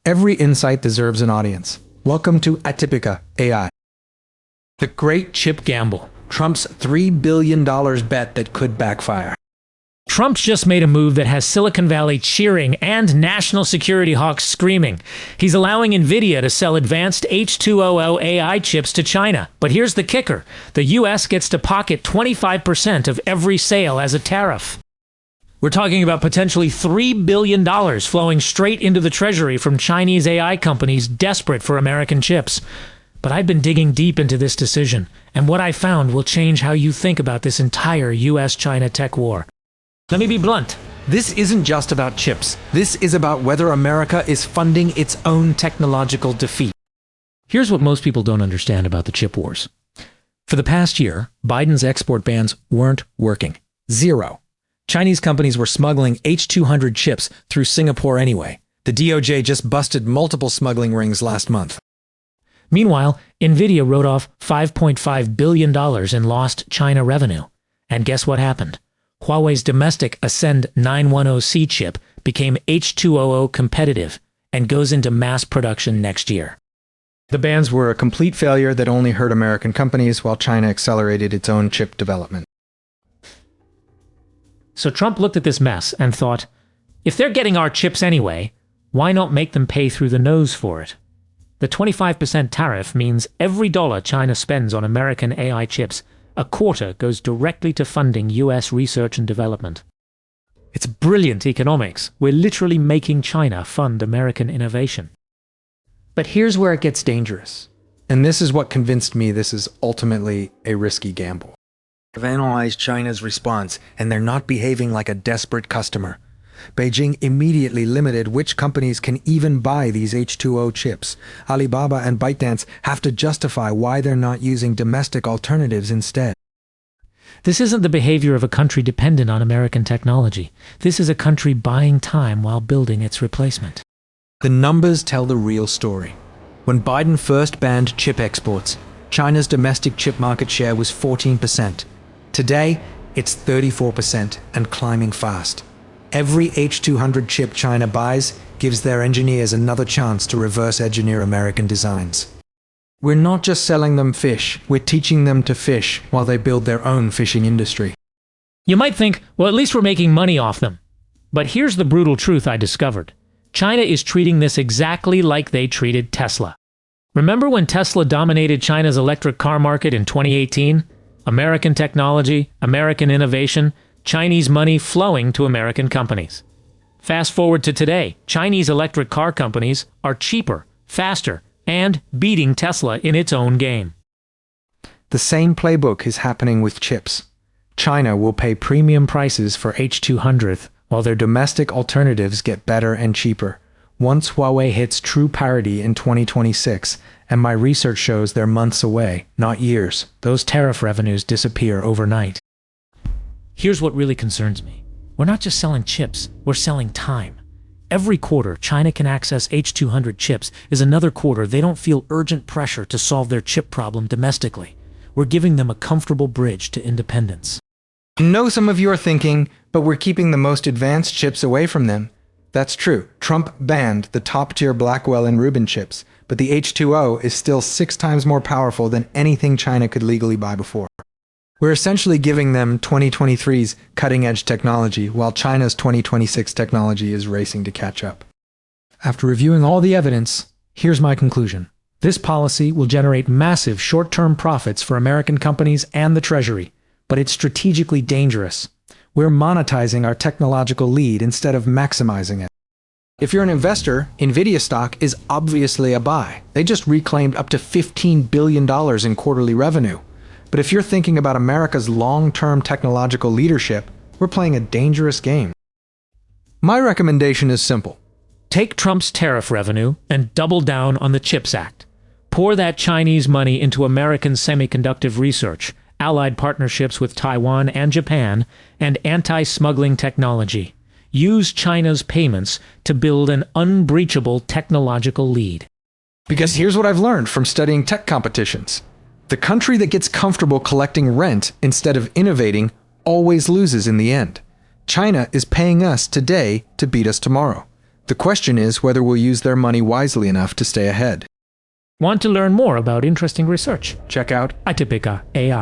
Every insight deserves an audience. Welcome to Atypica AI. The Great Chip Gamble. Trump's $3 billion bet that could backfire. Trump's just made a move that has Silicon Valley cheering and national security hawks screaming. He's allowing Nvidia to sell advanced H200 AI chips to China. But here's the kicker. The US gets to pocket 25% of every sale as a tariff. We're talking about potentially $3 billion flowing straight into the treasury from Chinese AI companies desperate for American chips. But I've been digging deep into this decision, and what I found will change how you think about this entire US-China tech war. Let me be blunt. This isn't just about chips. This is about whether America is funding its own technological defeat. Here's what most people don't understand about the chip wars. For the past year, Biden's export bans weren't working. Zero. Chinese companies were smuggling H200 chips through Singapore anyway. The DOJ just busted multiple smuggling rings last month. Meanwhile, Nvidia wrote off $5.5 billion in lost China revenue. And guess what happened? Huawei's domestic Ascend 910C chip became H200 competitive and goes into mass production next year. The bans were a complete failure that only hurt American companies while China accelerated its own chip development. So Trump looked at this mess and thought, if they're getting our chips anyway, why not make them pay through the nose for it? The 25% tariff means every dollar China spends on American AI chips, a quarter goes directly to funding US research and development. It's brilliant economics. We're literally making China fund American innovation. But here's where it gets dangerous. And this is what convinced me this is ultimately a risky gamble. I've analyzed China's response, and they're not behaving like a desperate customer. Beijing immediately limited which companies can even buy these H200 chips. Alibaba and ByteDance have to justify why they're not using domestic alternatives instead. This isn't the behavior of a country dependent on American technology. This is a country buying time while building its replacement. The numbers tell the real story. When Biden first banned chip exports, China's domestic chip market share was 14%. Today, it's 34% and climbing fast. Every H200 chip China buys gives their engineers another chance to reverse engineer American designs. We're not just selling them fish, we're teaching them to fish while they build their own fishing industry. You might think, well, at least we're making money off them. But here's the brutal truth I discovered. China is treating this exactly like they treated Tesla. Remember when Tesla dominated China's electric car market in 2018? American technology, American innovation, Chinese money flowing to American companies. Fast forward to today, Chinese electric car companies are cheaper, faster, and beating Tesla in its own game. The same playbook is happening with chips. China will pay premium prices for H200 while their domestic alternatives get better and cheaper. Once Huawei hits true parity in 2026, and my research shows they're months away, not years, those tariff revenues disappear overnight. Here's what really concerns me. We're not just selling chips, we're selling time. Every quarter China can access H200 chips is another quarter they don't feel urgent pressure to solve their chip problem domestically. We're giving them a comfortable bridge to independence. I know some of you are thinking, but we're keeping the most advanced chips away from them. That's true. Trump banned the top-tier Blackwell and Rubin chips, but the H200 is still 6 times more powerful than anything China could legally buy before. We're essentially giving them 2023's cutting-edge technology, while China's 2026 technology is racing to catch up. After reviewing all the evidence, here's my conclusion. This policy will generate massive short-term profits for American companies and the Treasury, but it's strategically dangerous. We're monetizing our technological lead instead of maximizing it. If you're an investor, Nvidia stock is obviously a buy. They just reclaimed up to $15 billion in quarterly revenue. But if you're thinking about America's long-term technological leadership, we're playing a dangerous game. My recommendation is simple. Take Trump's tariff revenue and double down on the CHIPS Act. Pour that Chinese money into American semiconductor research, allied partnerships with Taiwan and Japan, and anti-smuggling technology. Use China's payments to build an unbreachable technological lead. Because here's what I've learned from studying tech competitions. The country that gets comfortable collecting rent instead of innovating always loses in the end. China is paying us today to beat us tomorrow. The question is whether we'll use their money wisely enough to stay ahead. Want to learn more about interesting research? Check out Atypica AI.